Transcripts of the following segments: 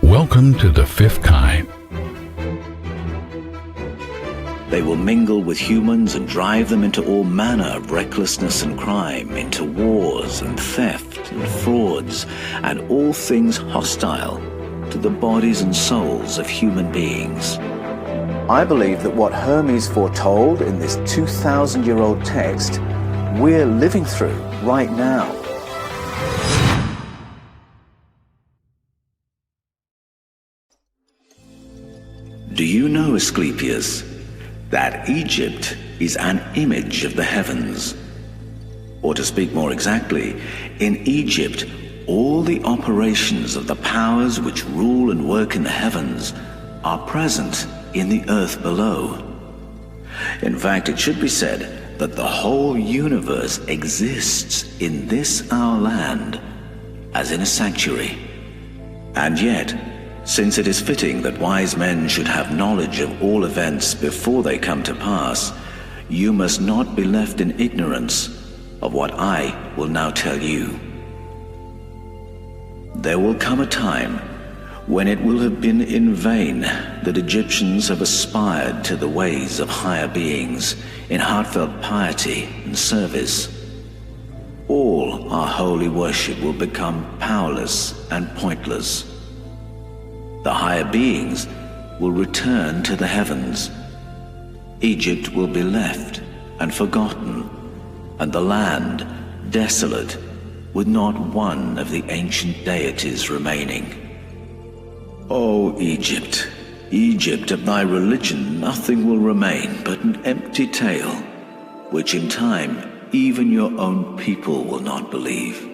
Welcome to the fifth kind. They will mingle with humans and drive them into all manner of recklessness and crime, into wars and theft and frauds, and all things hostile to the bodies and souls of human beings. I believe that what Hermes foretold in this 2,000-year-old text, we're living through right now. Do you know, Asclepius, that Egypt is an image of the heavens? Or to speak more exactly, in Egypt, all the operations of the powers which rule and work in the heavens are present in the earth below. In fact, it should be said that the whole universe exists in this our land as in a sanctuary. And yet, since it is fitting that wise men should have knowledge of all events before they come to pass, you must not be left in ignorance of what I will now tell you. There will come a time when it will have been in vain that Egyptians have aspired to the ways of higher beings in heartfelt piety and service. All our holy worship will become powerless and pointless. The higher beings will return to the heavens. Egypt will be left and forgotten, and the land desolate, with not one of the ancient deities remaining. O Egypt, Egypt, of thy religion nothing will remain but an empty tale, which in time even your own people will not believe.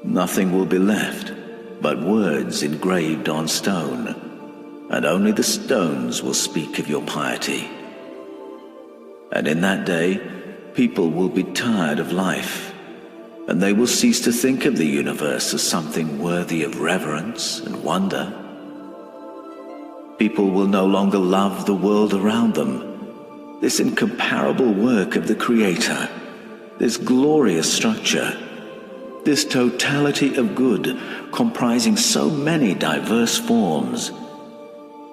Nothing will be left but words engraved on stone, and only the stones will speak of your piety. And in that day, people will be tired of life, and they will cease to think of the universe as something worthy of reverence and wonder. People will no longer love the world around them, this incomparable work of the Creator, this glorious structure, this totality of good comprising so many diverse forms,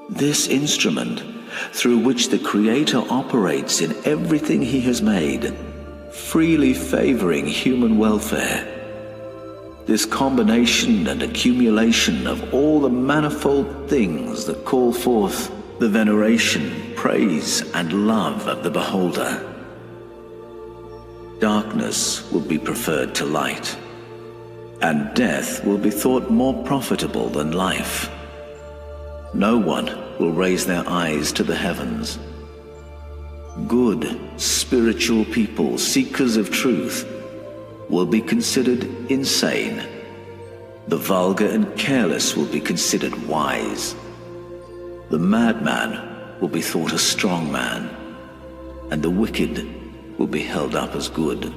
this instrument through which the Creator operates in everything He has made, freely favoring human welfare. This combination and accumulation of all the manifold things that call forth the veneration, praise, and love of the beholder. Darkness will be preferred to light, and death will be thought more profitable than life. No one will raise their eyes to the heavens. Good, spiritual people, seekers of truth, will be considered insane. The vulgar and careless will be considered wise. The madman will be thought a strong man, and the wicked will be held up as good.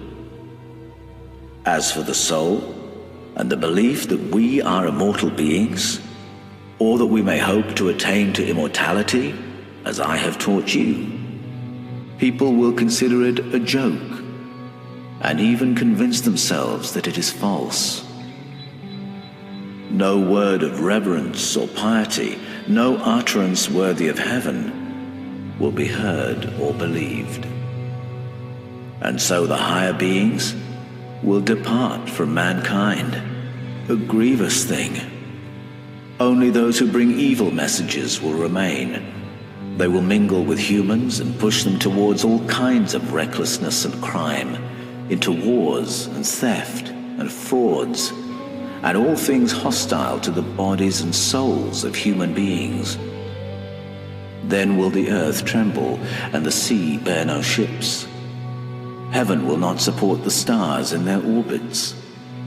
As for the soul, and the belief that we are immortal beings, or that we may hope to attain to immortality, as I have taught you, people will consider it a joke, and even convince themselves that it is false. No word of reverence or piety, no utterance worthy of heaven, will be heard or believed. And so the higher beings will depart from mankind, a grievous thing. Only those who bring evil messages will remain. They will mingle with humans and push them towards all kinds of recklessness and crime, into wars and theft and frauds, and all things hostile to the bodies and souls of human beings. Then will the earth tremble and the sea bear no ships. Heaven will not support the stars in their orbits.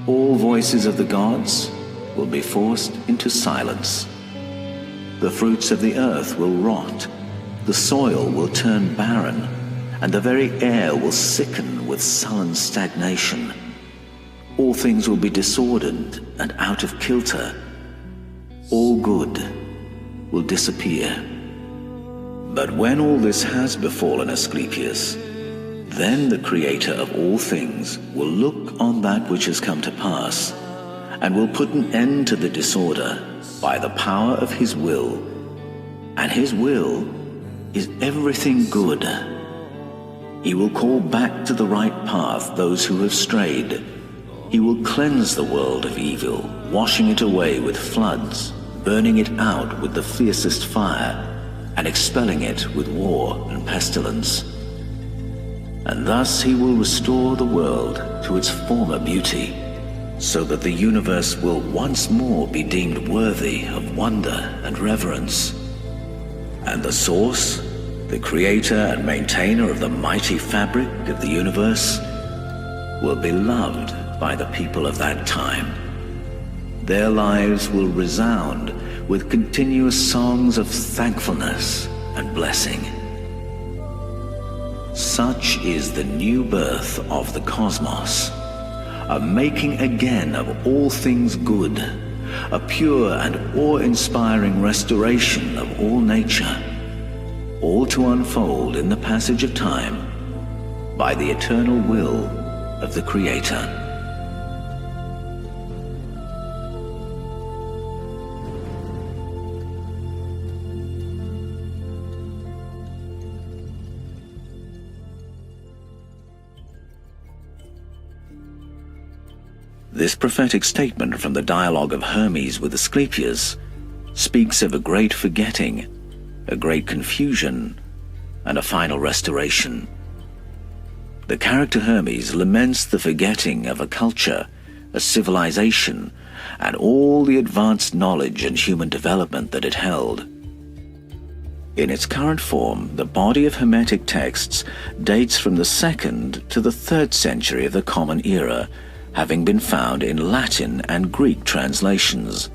All voices of the gods will be forced into silence. The fruits of the earth will rot, the soil will turn barren, and the very air will sicken with sullen stagnation. All things will be disordered and out of kilter. All good will disappear. But when all this has befallen, Asclepius, then the Creator of all things will look on that which has come to pass, and will put an end to the disorder by the power of his will. And his will is everything good. He will call back to the right path those who have strayed. He will cleanse the world of evil, washing it away with floods, burning it out with the fiercest fire, and expelling it with war and pestilence. And thus he will restore the world to its former beauty, so that the universe will once more be deemed worthy of wonder and reverence. And the source, the creator and maintainer of the mighty fabric of the universe, will be loved by the people of that time. Their lives will resound with continuous songs of thankfulness and blessing. Such is the new birth of the cosmos, a making again of all things good, a pure and awe-inspiring restoration of all nature, all to unfold in the passage of time by the eternal will of the Creator. This prophetic statement from the dialogue of Hermes with Asclepius speaks of a great forgetting, a great confusion, and a final restoration. The character Hermes laments the forgetting of a culture, a civilization, and all the advanced knowledge and human development that it held. In its current form, the body of Hermetic texts dates from the 2nd to the 3rd century of the Common Era, having been found in Latin and Greek translations,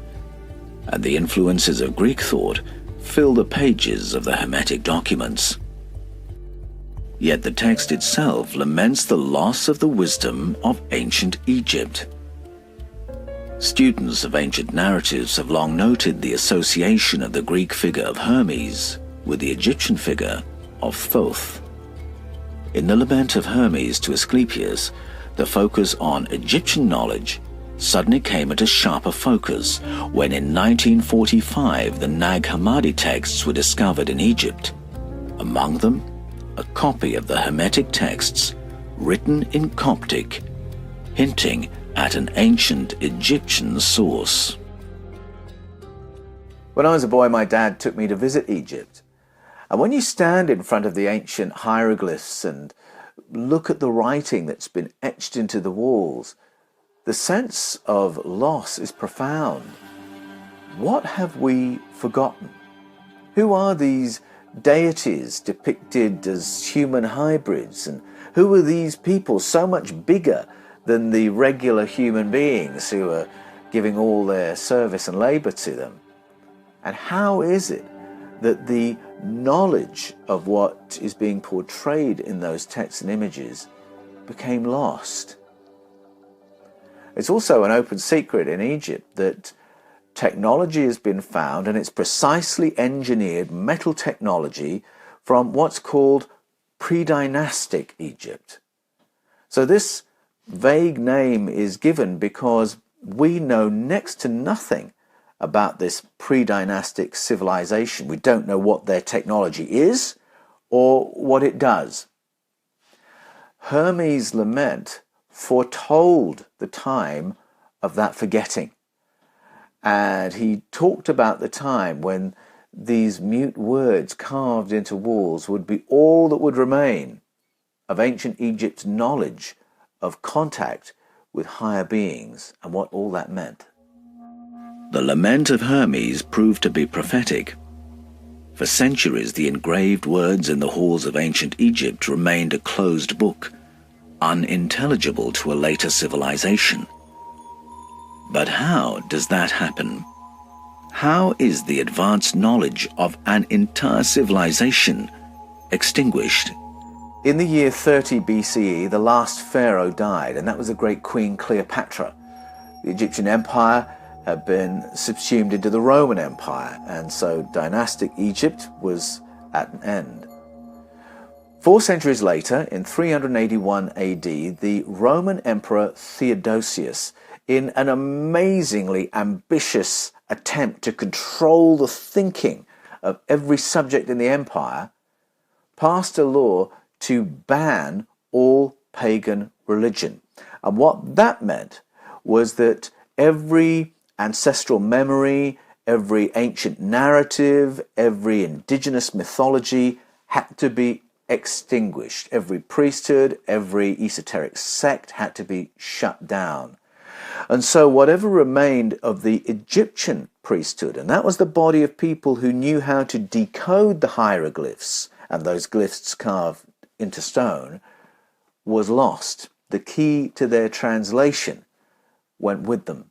and the influences of Greek thought fill the pages of the Hermetic documents. Yet the text itself laments the loss of the wisdom of ancient Egypt. Students of ancient narratives have long noted the association of the Greek figure of Hermes with the Egyptian figure of Thoth. In the lament of Hermes to Asclepius, the focus on Egyptian knowledge suddenly came into sharper focus when in 1945 the Nag Hammadi texts were discovered in Egypt. Among them, a copy of the Hermetic texts written in Coptic, hinting at an ancient Egyptian source. When I was a boy, my dad took me to visit Egypt. And when you stand in front of the ancient hieroglyphs and look at the writing that's been etched into the walls, the sense of loss is profound. What have we forgotten? Who are these deities depicted as human hybrids? And who are these people so much bigger than the regular human beings who are giving all their service and labor to them? And how is it that the knowledge of what is being portrayed in those texts and images became lost? It's also an open secret in Egypt that technology has been found, and it's precisely engineered metal technology from what's called pre-dynastic Egypt. So this vague name is given because we know next to nothing about this pre-dynastic civilization. We don't know what their technology is or what it does. Hermes' lament foretold the time of that forgetting. And he talked about the time when these mute words carved into walls would be all that would remain of ancient Egypt's knowledge of contact with higher beings and what all that meant. The lament of Hermes proved to be prophetic. For centuries, the engraved words in the halls of ancient Egypt remained a closed book, unintelligible to a later civilization. But how does that happen? How is the advanced knowledge of an entire civilization extinguished? In the year 30 BCE, the last pharaoh died, and that was the great Queen Cleopatra. The Egyptian Empire had been subsumed into the Roman Empire, and so dynastic Egypt was at an end. 4 centuries later, in 381 AD, the Roman Emperor Theodosius in an amazingly ambitious attempt to control the thinking of every subject in the empire, passed a law to ban all pagan religion. And what that meant was that every ancestral memory, every ancient narrative, every indigenous mythology had to be extinguished. Every priesthood, every esoteric sect had to be shut down. And so whatever remained of the Egyptian priesthood, and that was the body of people who knew how to decode the hieroglyphs and those glyphs carved into stone, was lost. The key to their translation went with them.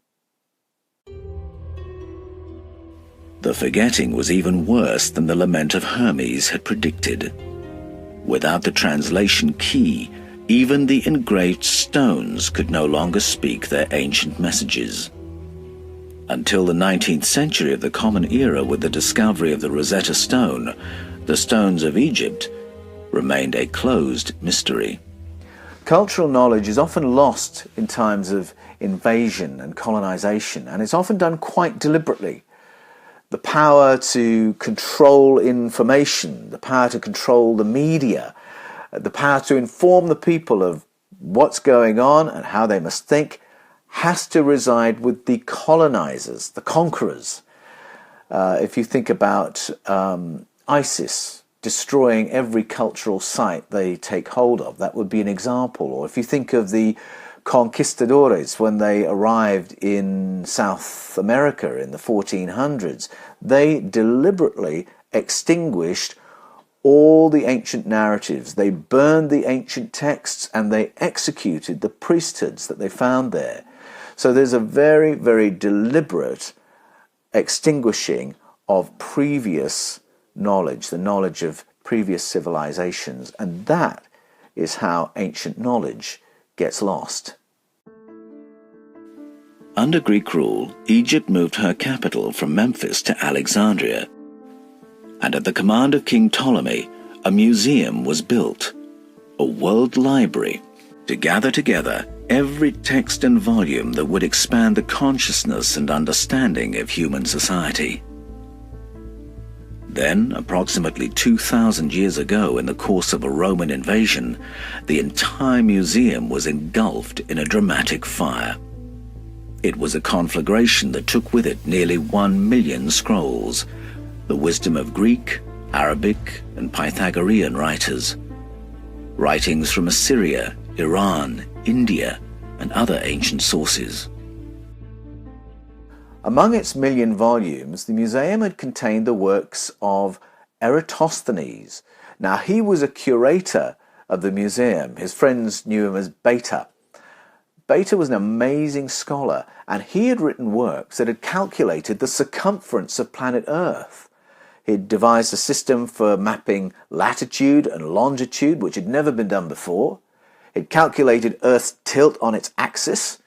The forgetting was even worse than the lament of Hermes had predicted. Without the translation key, even the engraved stones could no longer speak their ancient messages. Until the 19th century of the Common Era, with the discovery of the Rosetta Stone, the stones of Egypt remained a closed mystery. Cultural knowledge is often lost in times of invasion and colonization, and it's often done quite deliberately. The power to control information, the power to control the media, the power to inform the people of what's going on and how they must think, has to reside with the colonizers, the conquerors. If you think about ISIS destroying every cultural site they take hold of, that would be an example. Or if you think of the conquistadores when they arrived in South America in the 1400s, they deliberately extinguished all the ancient narratives. They burned the ancient texts and they executed the priesthoods that they found there. So there's a very, very deliberate extinguishing of previous knowledge, the knowledge of previous civilizations, and that is how ancient knowledge gets lost. Under Greek rule, Egypt moved her capital from Memphis to Alexandria, and at the command of King Ptolemy, a museum was built, a world library, to gather together every text and volume that would expand the consciousness and understanding of human society. Then, approximately 2,000 years ago, in the course of a Roman invasion, the entire museum was engulfed in a dramatic fire. It was a conflagration that took with it nearly 1 million scrolls, the wisdom of Greek, Arabic, and Pythagorean writers, writings from Assyria, Iran, India, and other ancient sources. Among its million volumes, the museum had contained the works of Eratosthenes. Now, he was a curator of the museum. His friends knew him as Beta. Beta was an amazing scholar, and he had written works that had calculated the circumference of planet Earth. He'd devised a system for mapping latitude and longitude, which had never been done before. He'd calculated Earth's tilt on its axis,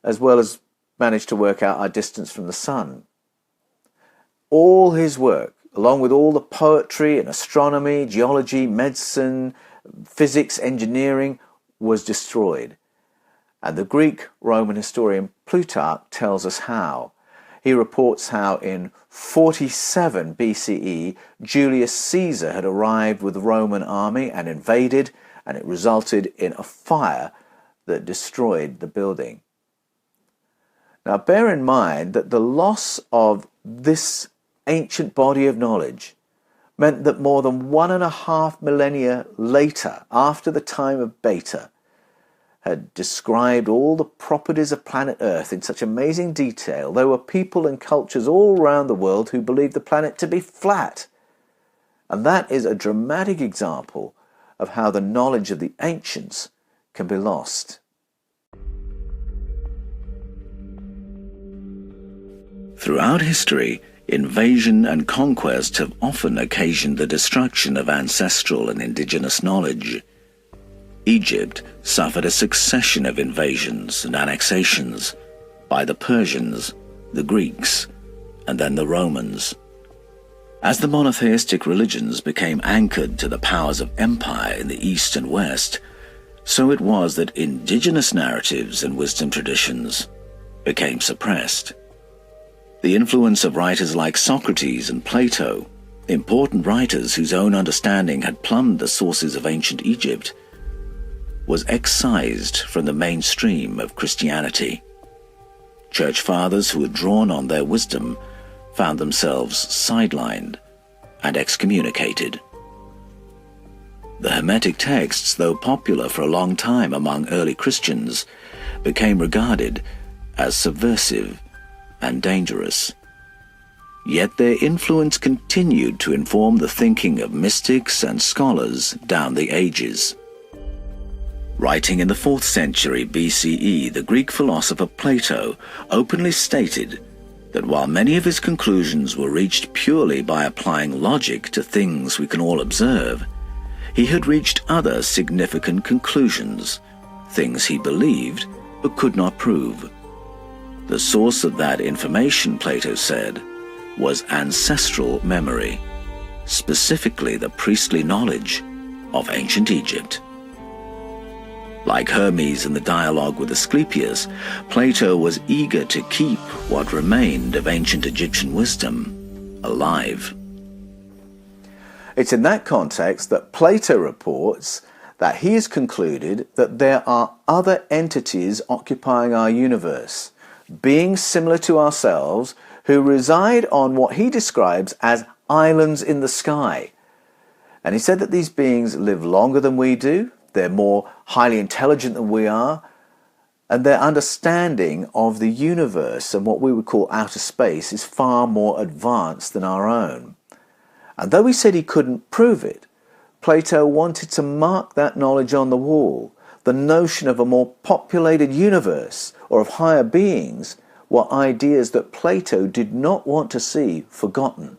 as well as managed to work out our distance from the sun. All his work, along with all the poetry and astronomy, geology, medicine, physics, engineering, was destroyed. And the Greek-Roman historian Plutarch tells us how. He reports how in 47 BCE, Julius Caesar had arrived with the Roman army and invaded, and it resulted in a fire that destroyed the building. Now, bear in mind that the loss of this ancient body of knowledge meant that more than 1.5 millennia later, after the time of Beta, had described all the properties of planet Earth in such amazing detail, there were people and cultures all around the world who believed the planet to be flat. And that is a dramatic example of how the knowledge of the ancients can be lost. Throughout history, invasion and conquest have often occasioned the destruction of ancestral and indigenous knowledge. Egypt suffered a succession of invasions and annexations by the Persians, the Greeks, and then the Romans. As the monotheistic religions became anchored to the powers of empire in the East and West, so it was that indigenous narratives and wisdom traditions became suppressed. The influence of writers like Socrates and Plato, important writers whose own understanding had plumbed the sources of ancient Egypt, was excised from the mainstream of Christianity. Church fathers who had drawn on their wisdom found themselves sidelined and excommunicated. The Hermetic texts, though popular for a long time among early Christians, became regarded as subversive and dangerous. Yet their influence continued to inform the thinking of mystics and scholars down the ages. Writing in the 4th century BCE, the Greek philosopher Plato openly stated that while many of his conclusions were reached purely by applying logic to things we can all observe, he had reached other significant conclusions, things he believed but could not prove. The source of that information, Plato said, was ancestral memory, specifically the priestly knowledge of ancient Egypt. Like Hermes in the dialogue with Asclepius, Plato was eager to keep what remained of ancient Egyptian wisdom alive. It's in that context that Plato reports that he has concluded that there are other entities occupying our universe, beings similar to ourselves, who reside on what he describes as islands in the sky. And he said that these beings live longer than we do, they're more highly intelligent than we are, and their understanding of the universe and what we would call outer space is far more advanced than our own. And though he said he couldn't prove it, Plato wanted to mark that knowledge on the wall. The notion of a more populated universe or of higher beings were ideas that Plato did not want to see forgotten.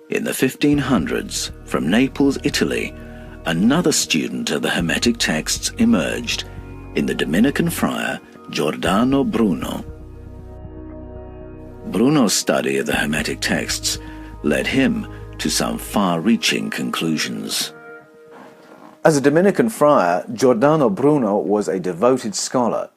In the 1500s, from Naples, Italy, another student of the Hermetic texts emerged in the Dominican friar Giordano Bruno. Bruno's study of the Hermetic texts led him to some far-reaching conclusions. As a Dominican friar, Giordano Bruno was a devoted scholar,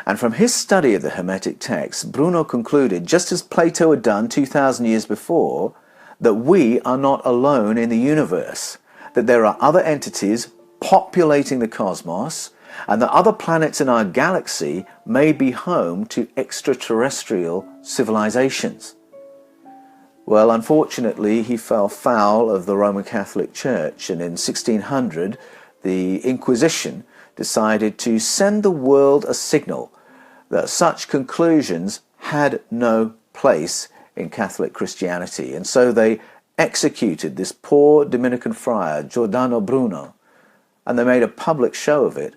and from his study of the Hermetic texts, Bruno concluded, just as Plato had done 2,000 years before, that we are not alone in the universe, that there are other entities populating the cosmos, and that other planets in our galaxy may be home to extraterrestrial civilizations. Well, unfortunately, he fell foul of the Roman Catholic Church, and in 1600, the Inquisition decided to send the world a signal that such conclusions had no place in Catholic Christianity. And so they executed this poor Dominican friar, Giordano Bruno, and they made a public show of it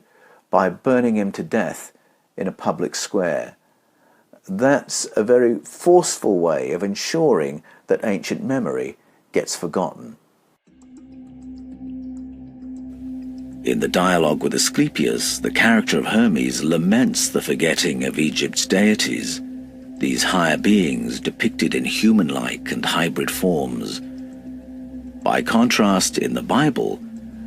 by burning him to death in a public square. That's a very forceful way of ensuring that ancient memory gets forgotten. In the dialogue with Asclepius, the character of Hermes laments the forgetting of Egypt's deities, these higher beings depicted in human-like and hybrid forms. By contrast, in the Bible,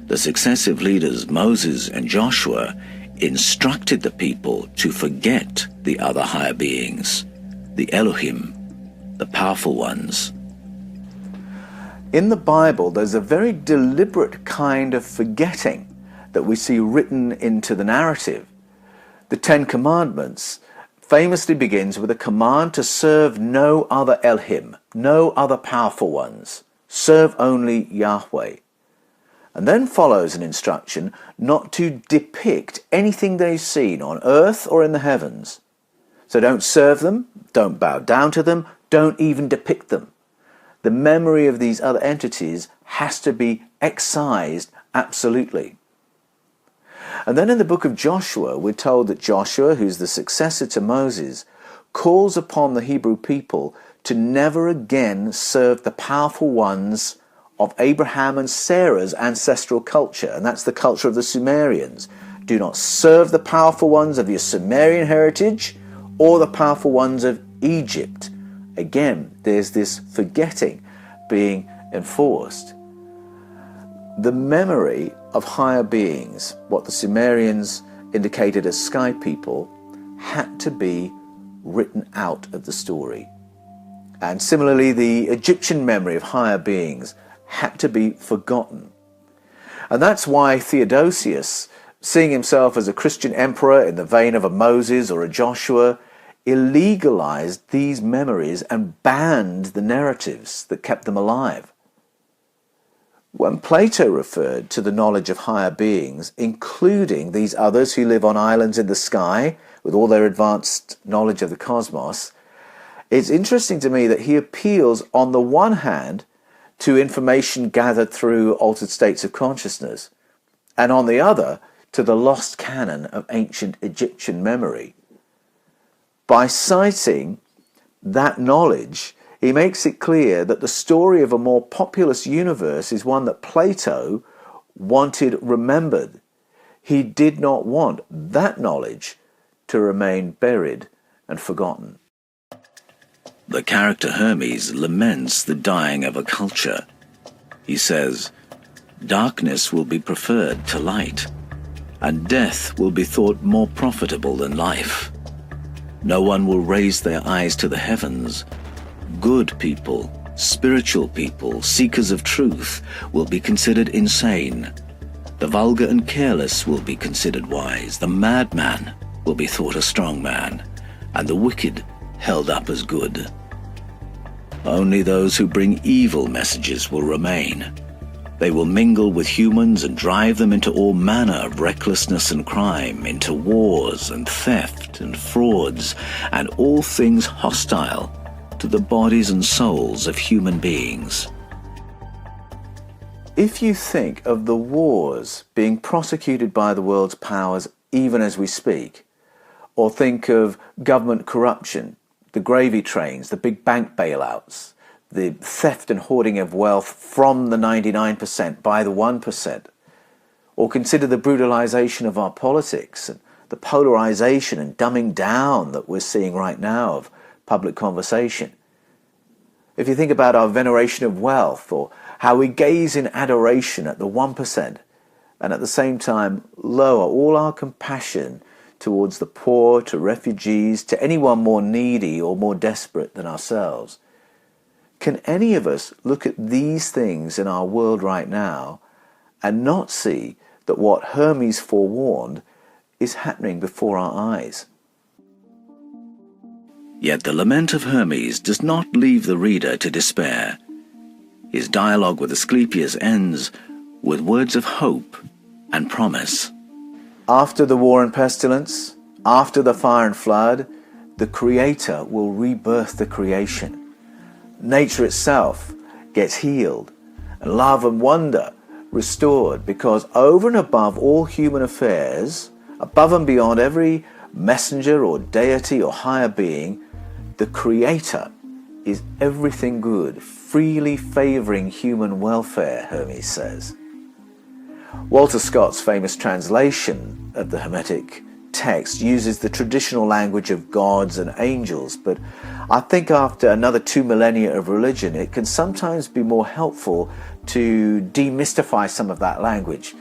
the successive leaders Moses and Joshua instructed the people to forget the other higher beings, the Elohim, the powerful ones. In the Bible, there's a very deliberate kind of forgetting that we see written into the narrative. The Ten Commandments famously begins with a command to serve no other Elohim, no other powerful ones. Serve only Yahweh. And then follows an instruction not to depict anything they've seen on earth or in the heavens. So don't serve them, don't bow down to them, don't even depict them. The memory of these other entities has to be excised absolutely. And then in the book of Joshua, we're told that Joshua, who's the successor to Moses, calls upon the Hebrew people to never again serve the powerful ones of Abraham and Sarah's ancestral culture, and that's the culture of the Sumerians. Do not serve the powerful ones of your Sumerian heritage or the powerful ones of Egypt. Again, there's this forgetting being enforced. The memory of higher beings, what the Sumerians indicated as sky people, had to be written out of the story. And similarly, the Egyptian memory of higher beings had to be forgotten. And that's why Theodosius, seeing himself as a Christian emperor in the vein of a Moses or a Joshua, illegalized these memories and banned the narratives that kept them alive. When Plato referred to the knowledge of higher beings, including these others who live on islands in the sky with all their advanced knowledge of the cosmos, it's interesting to me that he appeals on the one hand to information gathered through altered states of consciousness, and on the other to the lost canon of ancient Egyptian memory. By citing that knowledge, he makes it clear that the story of a more populous universe is one that Plato wanted remembered. He did not want that knowledge to remain buried and forgotten. The character Hermes laments the dying of a culture. He says, "Darkness will be preferred to light, and death will be thought more profitable than life. No one will raise their eyes to the heavens. Good people, spiritual people, seekers of truth, will be considered insane. The vulgar and careless will be considered wise. The madman will be thought a strong man, and the wicked held up as good. Only those who bring evil messages will remain. They will mingle with humans and drive them into all manner of recklessness and crime, into wars and theft and frauds, and all things hostile to the bodies and souls of human beings." If you think of the wars being prosecuted by the world's powers even as we speak, or think of government corruption, the gravy trains, the big bank bailouts, the theft and hoarding of wealth from the 99% by the 1%, or consider the brutalization of our politics and the polarization and dumbing down that we're seeing right now of public conversation. If you think about our veneration of wealth, or how we gaze in adoration at the 1%, and at the same time lower all our compassion towards the poor, to refugees, to anyone more needy or more desperate than ourselves, can any of us look at these things in our world right now and not see that what Hermes forewarned is happening before our eyes? Yet the lament of Hermes does not leave the reader to despair. His dialogue with Asclepius ends with words of hope and promise. After the war and pestilence, after the fire and flood, the Creator will rebirth the creation. Nature itself gets healed, and love and wonder restored, because over and above all human affairs, above and beyond every messenger or deity or higher being, the Creator is everything good, freely favoring human welfare, Hermes says. Walter Scott's famous translation of the Hermetic text uses the traditional language of gods and angels, but I think after another 2 millennia of religion, it can sometimes be more helpful to demystify some of that language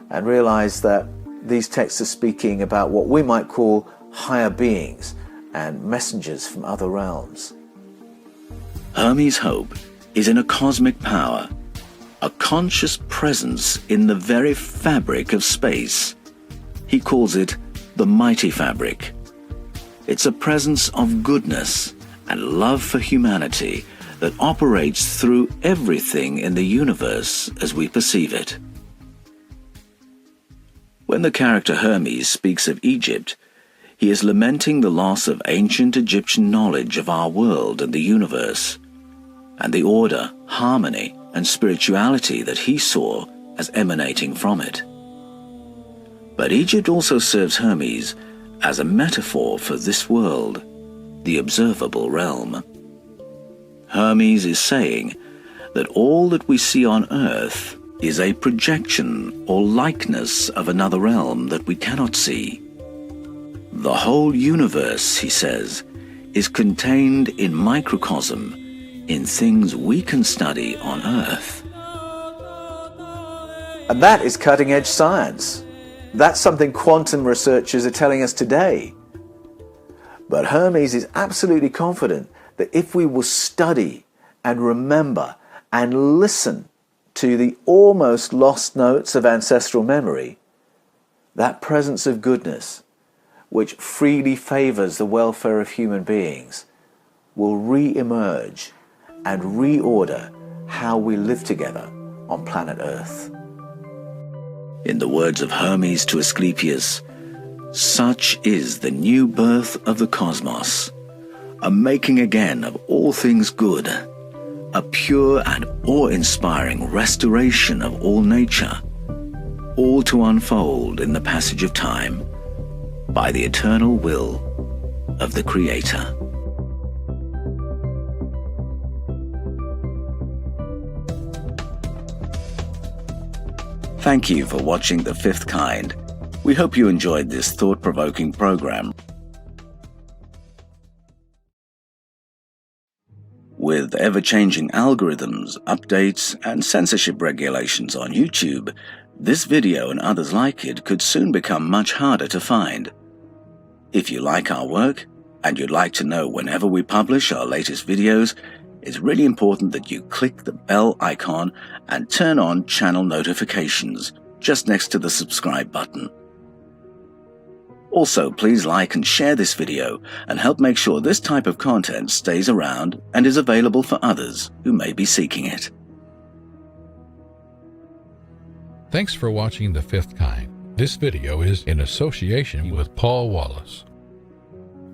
and realize that these texts are speaking about what we might call higher beings and messengers from other realms. Hermes' hope is in a cosmic power, a conscious presence in the very fabric of space. He calls it the mighty fabric. It's a presence of goodness and love for humanity that operates through everything in the universe as we perceive it. When the character Hermes speaks of Egypt, he is lamenting the loss of ancient Egyptian knowledge of our world and the universe, and the order, harmony, and spirituality that he saw as emanating from it. But Egypt also serves Hermes as a metaphor for this world, the observable realm. Hermes is saying that all that we see on earth is a projection or likeness of another realm that we cannot see. The whole universe, he says, is contained in microcosm, in things we can study on earth. And that is cutting-edge science. That's something quantum researchers are telling us today. But Hermes is absolutely confident that if we will study and remember and listen to the almost lost notes of ancestral memory, that presence of goodness, which freely favors the welfare of human beings, will re-emerge and reorder how we live together on planet Earth. In the words of Hermes to Asclepius, such is the new birth of the cosmos, a making again of all things good, a pure and awe-inspiring restoration of all nature, all to unfold in the passage of time by the eternal will of the Creator. Thank you for watching The Fifth Kind. We hope you enjoyed this thought-provoking program. With ever-changing algorithms, updates, and censorship regulations on YouTube, this video and others like it could soon become much harder to find. If you like our work, and you'd like to know whenever we publish our latest videos, it's really important that you click the bell icon and turn on channel notifications just next to the subscribe button. Also, please like and share this video and help make sure this type of content stays around and is available for others who may be seeking it. Thanks for watching The Fifth Kind. This video is in association with Paul Wallace.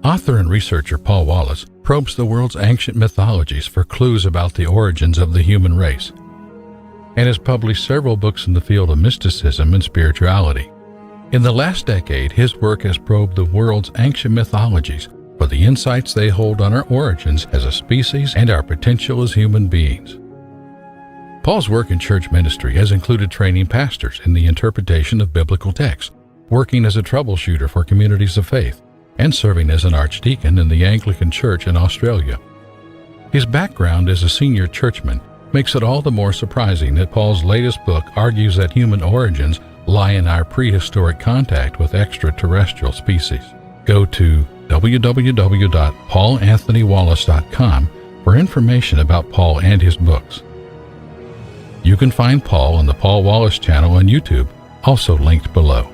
Author and researcher Paul Wallace probes the world's ancient mythologies for clues about the origins of the human race, and has published several books in the field of mysticism and spirituality. In the last decade, his work has probed the world's ancient mythologies for the insights they hold on our origins as a species and our potential as human beings. Paul's work in church ministry has included training pastors in the interpretation of biblical texts, working as a troubleshooter for communities of faith, and serving as an archdeacon in the Anglican Church in Australia. His background as a senior churchman makes it all the more surprising that Paul's latest book argues that human origins lie in our prehistoric contact with extraterrestrial species. Go to www.paulanthonywallace.com for information about Paul and his books. You can find Paul on the Paul Wallace channel on YouTube, also linked below.